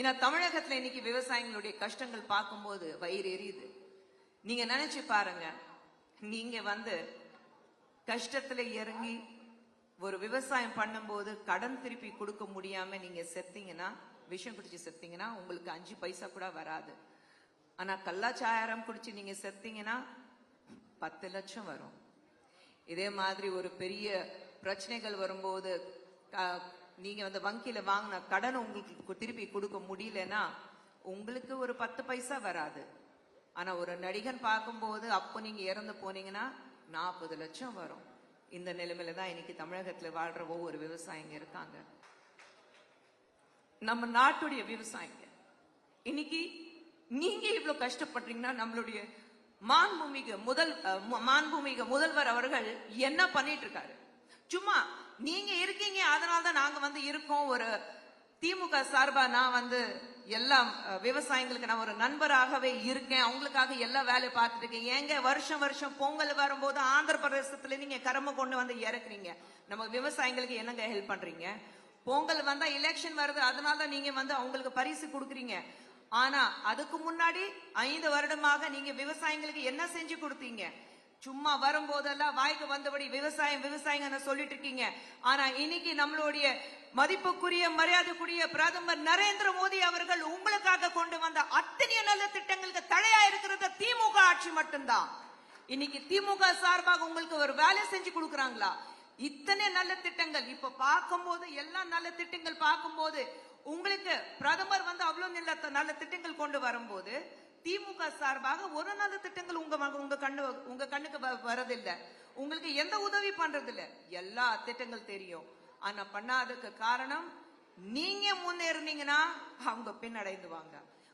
ஏன்னா தமிழகத்துல இன்னைக்கு விவசாயிகளுடைய கஷ்டங்கள் பார்க்கும்போது வயிறு எரியுது. நீங்க நினைச்சு பாருங்க, நீங்க கஷ்டத்துல இறங்கி ஒரு விவசாயம் பண்ணும்போது கடன் திருப்பி கொடுக்க முடியாம நீங்க செத்தீங்கன்னா, விஷம் குடிச்சு செத்தீங்கன்னா உங்களுக்கு 5 பைசா கூட வராது. ஆனா கள்ளச்சாராயம் குடிச்சு நீங்க செத்தீங்கன்னா 10 லட்சம் வரும். இதே மாதிரி ஒரு பெரிய பிரச்சனைகள் வரும்போது நீங்க வங்கியில வாங்கின கடன் உங்களுக்கு திருப்பி கொடுக்க முடியலன்னா உங்களுக்கு ஒரு 10 பைசா வராது. ஆனா ஒரு நடிகன் பார்க்கும்போது அப்போ நீங்க இறந்து போனீங்கன்னா 40 லட்சம் வரும். இந்த நிலைமையில தான் இன்னைக்கு தமிழகத்துல வாழ்ற ஒவ்வொரு விவசாயிங்க இருக்காங்க. நம்ம நாட்டுடைய விவசாயிங்க இன்னைக்கு நீங்க இவ்வளவு கஷ்டப்படுறீங்கன்னா நம்மளுடைய மாண்புமிகு முதல்வர் அவர்கள் என்ன பண்ணிட்டு இருக்காரு? சும்மா நீங்க இருக்கீங்க அதனால்தான் நாங்க இருக்கோம். ஒரு திமுக சார்பா நான் எல்லா விவசாயிகளுக்கு நான் ஒரு நண்பராகவே இருக்கேன். அவங்களுக்காக எல்லா வேலையை பார்த்துட்டு இருக்கேன். ஏங்க வருஷம் வருஷம் பொங்கல் வரும்போது ஆந்திர பிரதேசத்துல நீங்க கரும்பு கொண்டு இறக்குறீங்க. நம்ம விவசாயிகளுக்கு என்னங்க ஹெல்ப் பண்றீங்க? பொங்கல் வந்தா எலெக்ஷன் வருது, அதனாலதான் நீங்க அவங்களுக்கு பரிசு கொடுக்குறீங்க. ஆனா அதுக்கு முன்னாடி 5 வருடமாக நீங்க விவசாயிகளுக்கு என்ன செஞ்சு கொடுத்தீங்க? சும்மா வரும்போதெல்லாம் வாய்க்கு வந்தபடி விவசாயம் சொல்லிட்டு இருக்கீங்க. ஆனா இன்னைக்கு நம்மளுடைய மதிப்புக்குரிய மரியாதைக்குரிய பிரதமர் நரேந்திர மோடி அவர்கள் உங்களுக்காக கொண்டு வந்த அத்தனை நல்ல திட்டங்களுக்கு தடையா இருக்கிறது திமுக ஆட்சி மட்டும்தான். இன்னைக்கு திமுக சார்பாக உங்களுக்கு ஒரு வேலை செஞ்சு கொடுக்கறாங்களா? இத்தனை நல்ல திட்டங்கள் இப்ப பார்க்கும்போது, எல்லா நல்ல திட்டங்கள் பார்க்கும்போது உங்களுக்கு பிரதமர் அவ்வளவு நல்ல திட்டங்கள் கொண்டு வரும்போது திமுக சார்பாக ஒரு நல்ல திட்டங்கள் உங்க கண்ணுக்கு வரதில்லை. உங்களுக்கு எந்த உதவி பண்றதில்லை. எல்லா திட்டங்கள் தெரியும், ஆனா பண்ணாததுக்கு காரணம் நீங்க முன்னேறினீங்கன்னா அவங்க பின்னடைந்துவாங்க.